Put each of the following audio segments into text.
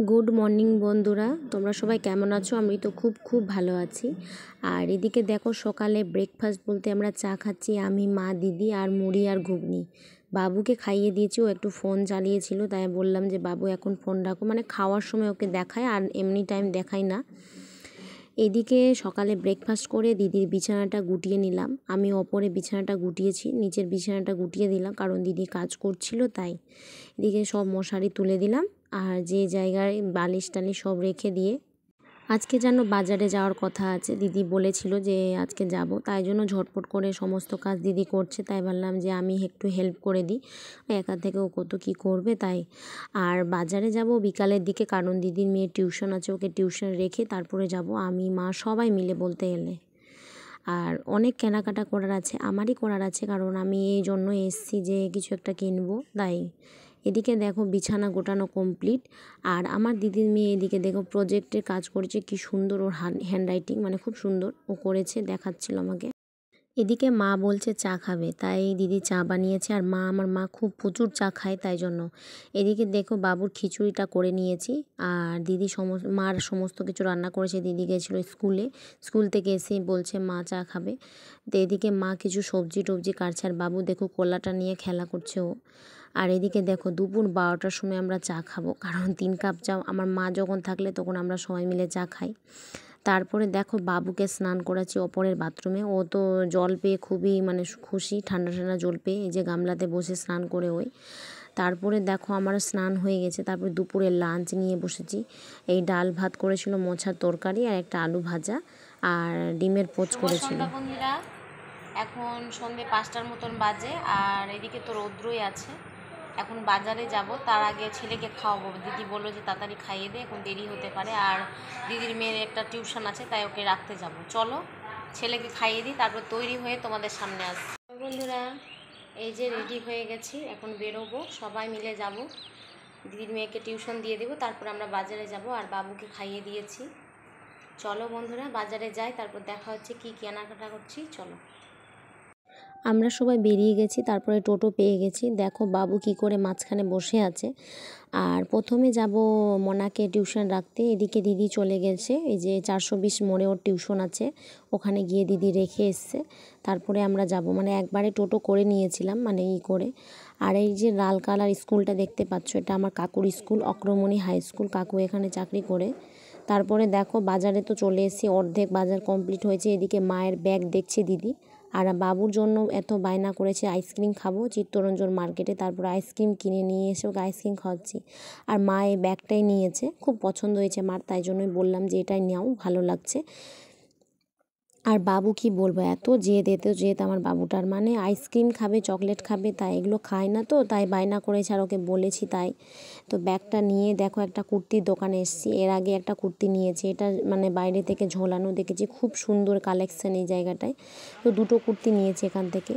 Good morning বন্ধুরা, তোমরা সবাই কেমন আছো? আমি তো খুব ভালো আছি। আর এদিকে দেখো, সকালে ব্রেকফাস্ট বলতে আমরা চা খাচ্ছি, আমি, মা, দিদি আর মুড়ি আর ঘুগনি। বাবুকে খাইয়ে দিয়েছি, ও একটু ফোন চালিয়েছিল, তাই বললাম যে বাবু এখন ফোন রাখো, মানে খাওয়ার সময় ওকে দেখায়, আর এমনি টাইম দেখাই না। এদিকে সকালে ব্রেকফাস্ট করে দিদির বিছানাটা গুটিয়ে নিলাম। আমি ওপরে বিছানাটা গুটিয়েছি, নিচের বিছানাটা গুটিয়ে দিলাম, কারণ দিদি কাজ করছিল তাই। এদিকে সব মশারি তুলে দিলাম, আর যে জায়গায় বালিশ টালিশ সব রেখে দিয়ে আজকে যেন বাজারে যাওয়ার কথা আছে, দিদি বলেছিল যে আজকে যাব, তাই জন্য ঝটপট করে সমস্ত কাজ দিদি করছে, তাই ভাবলাম যে আমি একটু হেল্প করে দিই। একা থেকে ও কত কী করবে তাই। আর বাজারে যাব বিকালের দিকে, কারণ দিদির মেয়ের টিউশন আছে, ওকে টিউশন রেখে তারপরে যাব আমি, মা সবাই মিলে বলতে গেলে। আর অনেক কেনাকাটা করার আছে, আমারই করার আছে, কারণ আমি এই জন্য এসছি যে কিছু একটা কিনবো তাই। এদিকে দেখো বিছানা গোটানো কমপ্লিট। আর আমার দিদির মেয়ে এদিকে দেখো প্রজেক্টের কাজ করেছে, কি সুন্দর ওর হ্যান্ডরাইটিং, মানে খুব সুন্দর ও করেছে, দেখাচ্ছিল আমাকে। এদিকে মা বলছে চা খাবে, তাই দিদি চা বানিয়েছে। আর আমার মা খুব প্রচুর চা খায়, তাই জন্য। এদিকে দেখো বাবুর খিচুড়িটা করে নিয়েছি, আর দিদি মার সমস্ত কিছু রান্না করেছে। দিদি গেছিলো স্কুল থেকে এসে বলছে মা চা খাবে। তো এদিকে মা কিছু সবজি টবজি কাটছে, আর বাবু দেখো কলাটা নিয়ে খেলা করছে ও। আর এদিকে দেখো দুপুর 12টার সময় আমরা চা খাবো, কারণ 3 কাপ চা আমার মা যখন থাকলে তখন আমরা সবাই মিলে চা খাই। তারপরে দেখো বাবুকে স্নান করাচ্ছি ওপরের বাথরুমে, ও তো জল পেয়ে খুবই মানে খুশি, ঠান্ডা ঠান্ডা জল পেয়ে, এই যে গামলাতে বসে স্নান করে ওই। তারপরে দেখো আমার স্নান হয়ে গেছে, তারপরে দুপুরে লাঞ্চ নিয়ে বসেছি। এই ডাল ভাত করেছিল, মোছার তরকারি আর একটা আলু ভাজা, আর ডিমের পোচ করেছিল। বন্ধুরা, এখন সন্ধ্যে 5টার মতন বাজে, আর এদিকে তো রৌদ্রই আছে। এখন বাজারে যাব, তার আগে ছেলেকে খাওয়াবো। দিদি বললো যে তাড়াতাড়ি খাইয়ে দে, এখন দেরি হতে পারে, আর দিদির মেয়ের একটা টিউশন আছে, তাই ওকে রাখতে যাব। চলো ছেলেকে খাইয়ে দিই, তারপর তৈরি হয়ে তোমাদের সামনে আসবো। বন্ধুরা, এই যে রেডি হয়ে গেছি, এখন বেরোবো, সবাই মিলে যাব। দিদির মেয়েকে টিউশন দিয়ে দেবো, তারপর আমরা বাজারে যাব, আর বাবুকে খাইয়ে দিয়েছি। চলো বন্ধুরা বাজারে যাই, তারপর দেখা হচ্ছে কি কেনাকাটা করছি। চলো। আমরা সবাই বেরিয়ে গেছি, তারপরে টোটো পেয়ে গেছি। দেখো বাবু কি করে মাঝখানে বসে আছে। আর প্রথমে যাব মনাকে টিউশন রাখতে, এদিকে দিদি চলে গেছে, এই যে 420 মোড়ে ওর টিউশন আছে, ওখানে গিয়ে দিদি রেখে এসছে। তারপরে আমরা যাব, মানে একবারে টোটো করে নিয়েছিলাম, মানে করে। আর এই যে লাল কালার স্কুলটা দেখতে পাচ্ছ, এটা আমার কাকুর স্কুল, অক্রমণী হাই স্কুল, কাকু এখানে চাকরি করে। তারপরে দেখো বাজারে তো চলে এসেছি, অর্ধেক বাজার কমপ্লিট হয়েছে। এদিকে মায়ের ব্যাগ দেখছে দিদি, আর বাবুর জন্য এত বায়না করেছে আইসক্রিম খাবো চিত্তরঞ্জন মার্কেটে, তারপর আইসক্রিম কিনে নিয়ে এসে ওকে আইসক্রিম খাওয়াচ্ছি। আর মা এই ব্যাগটাই নিয়েছে, খুব পছন্দ হয়েছে মার, তাই জন্যই বললাম যে এটাই নাও, ভালো লাগছে। আর বাবু কি বলবো, এত জেদ আমার বাবুটার, মানে আইসক্রিম খাবে, চকলেট খাবে, তাই এগুলো খায় না, তো তাই বায়না করেছে, আর ওকে বলেছি তাই। তো ব্যাগটা নিয়ে দেখো একটা কুর্তির দোকানে এসেছি। এর আগে একটা কুর্তি নিয়েছি, এটা মানে বাইরে থেকে ঝোলানো দেখেছি, খুব সুন্দর কালেকশান এই জায়গাটায়। তো দুটো কুর্তি নিয়েছি এখান থেকে।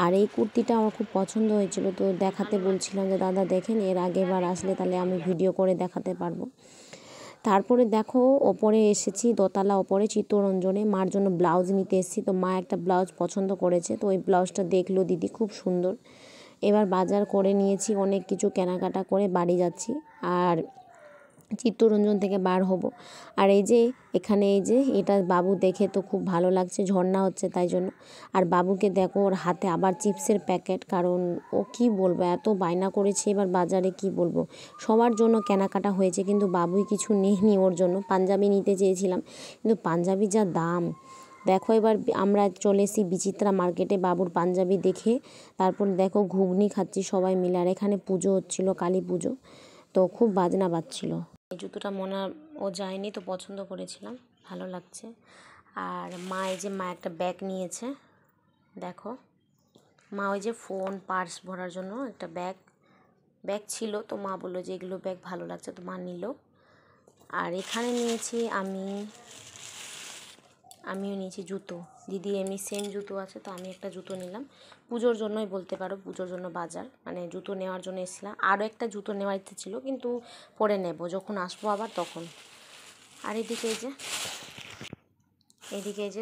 আর এই কুর্তিটা আমার খুব পছন্দ হয়েছিল, তো দেখাতে বলছিলাম যে দাদা দেখেন, এর আগেবার আসলে তাহলে আমি ভিডিও করে দেখাতে পারবো। তারপরে দেখো ওপরে এসেছি, দোতলা ওপরে চিত্তরঞ্জনে, মার জন্য ব্লাউজ নিতে এসেছি। তো মা একটা ব্লাউজ পছন্দ করেছে, তো ওই ব্লাউজটা দেখলো দিদি, খুব সুন্দর। এবার বাজার করে নিয়েছি, অনেক কিছু কেনাকাটা করে বাড়ি যাচ্ছি, আর চিত্তরঞ্জন থেকে বার হব। আর এই যে এখানে এই যে এটা বাবু দেখে তো খুব ভালো লাগছে, ঝর্ণা হচ্ছে তাই জন্য। আর বাবুকে দেখো ওর হাতে আবার চিপসের প্যাকেট, কারণ ও কি বলবো এত বায়না করেছে। এবার বাজারে কি বলবো, সবার জন্য কেনাকাটা হয়েছে, কিন্তু বাবুই কিছু নেয়নি ওর জন্য। পাঞ্জাবি নিতে চেয়েছিলাম, কিন্তু পাঞ্জাবি যা দাম। দেখো এবার আমরা চলে এসেছি বিচিত্রা মার্কেটে বাবুর পাঞ্জাবি দেখে। তারপর দেখো ঘুগনি খাচ্ছি সবাই মিলে, আর এখানে পুজো হচ্ছিলো, কালী পুজো, তো খুব বাজনা বাজছিল। এই জুতোটা ও যায়নি, তো পছন্দ করেছিলাম, ভালো লাগছে। আর মা এই যে মা একটা ব্যাগ নিয়েছে, দেখো মা ওই যে ফোন পার্স ভরার জন্য একটা ব্যাগ ছিল, তো মা বললো যে এগুলো ব্যাগ ভালো লাগছে, তো মা নিল। আর এখানে নিয়েছি আমিও নিয়েছি জুতো, দিদি এমনি সেম জুতো আছে, তো আমি একটা জুতো নিলাম। পুজোর জন্যই বলতে পারো, পুজোর জন্য বাজার, মানে জুতো নেওয়ার জন্য এসেছিলাম। আরও একটা জুতো নেওয়ার ইচ্ছে ছিল, কিন্তু পরে নেব যখন আসবো আবার তখন। আর এদিকে এই যে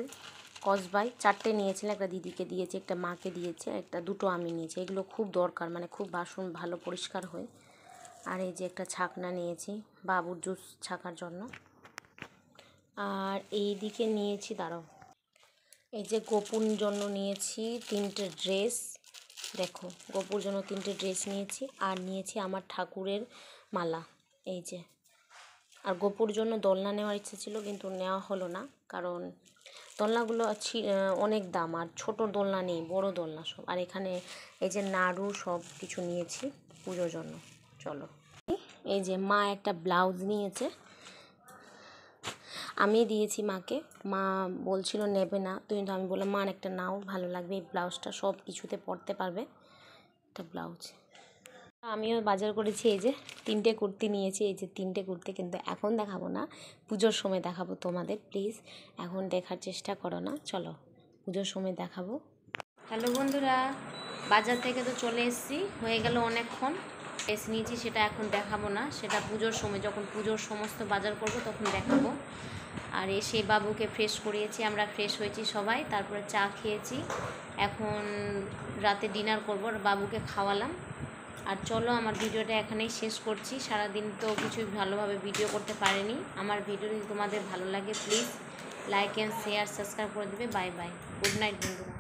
কসবাই 4টে নিয়েছিলাম, একটা দিদিকে দিয়েছি, একটা মাকে দিয়েছে, দুটো আমি নিয়েছি। এগুলো খুব দরকার, মানে খুব বাসন ভালো পরিষ্কার হয়। আর এই যে একটা ছাকনা নিয়েছি বাবুর জুস ছাকার জন্য। আর এই দিকে নিয়েছি, দাঁড়াও, এই যে গোপুর জন্য নিয়েছি 3টে ড্রেস। দেখো, গোপুর জন্য 3টে ড্রেস নিয়েছি। আর নিয়েছি আমার ঠাকুরের মালা, এই যে। আর গোপুর জন্য দোলনা নেওয়ার ইচ্ছে ছিল, কিন্তু নেওয়া হলো না, কারণ দোলনাগুলো অনেক দাম, আর ছোট দোলনা নেই, বড় দোলনা সব। আর এখানে এই যে নাড়ু সব কিছু নিয়েছি পুজোর জন্য। চলো, এই যে মা একটা ব্লাউজ নিয়েছে, আমি দিয়েছি মাকে। মা বলছিল নেবে না, কিন্তু আমি বললাম মা একটা নাও, ভালো লাগবে, এই ব্লাউজটা সব কিছুতে পরতে পারবে, একটা ব্লাউজ। আমিও বাজার করেছি, এই যে 3টে কুর্তি নিয়েছি, এই যে 3টে কুর্তি, কিন্তু এখন দেখাবো না, পুজোর সময় দেখাবো তোমাদের। প্লিজ এখন দেখার চেষ্টা করো না, চলো পুজোর সময় দেখাবো। হ্যালো বন্ধুরা, বাজার থেকে তো চলে এসেছি, হয়ে গেল অনেকক্ষণ। ড্রেস নিয়েছি, সেটা এখন দেখাবো না, সেটা পুজোর সময়, যখন পুজোর সমস্ত বাজার করব তখন দেখাবো। আর এসে বাবুকে ফ্রেশ করিয়েছি, আমরা ফ্রেশ হয়েছি সবাই, তারপরে চা খেয়েছি। এখন রাতে ডিনার করবো, আর বাবুকে খাওয়ালাম। আর চলো, আমার ভিডিওটা এখানেই শেষ করছি। সারাদিন তো কিছুই ভালোভাবে ভিডিও করতে পারিনি। আমার ভিডিও যদি তোমাদের ভালো লাগে, please like and share, subscribe করে দেবে। বাই বাই, গুড নাইট বন্ধুরা।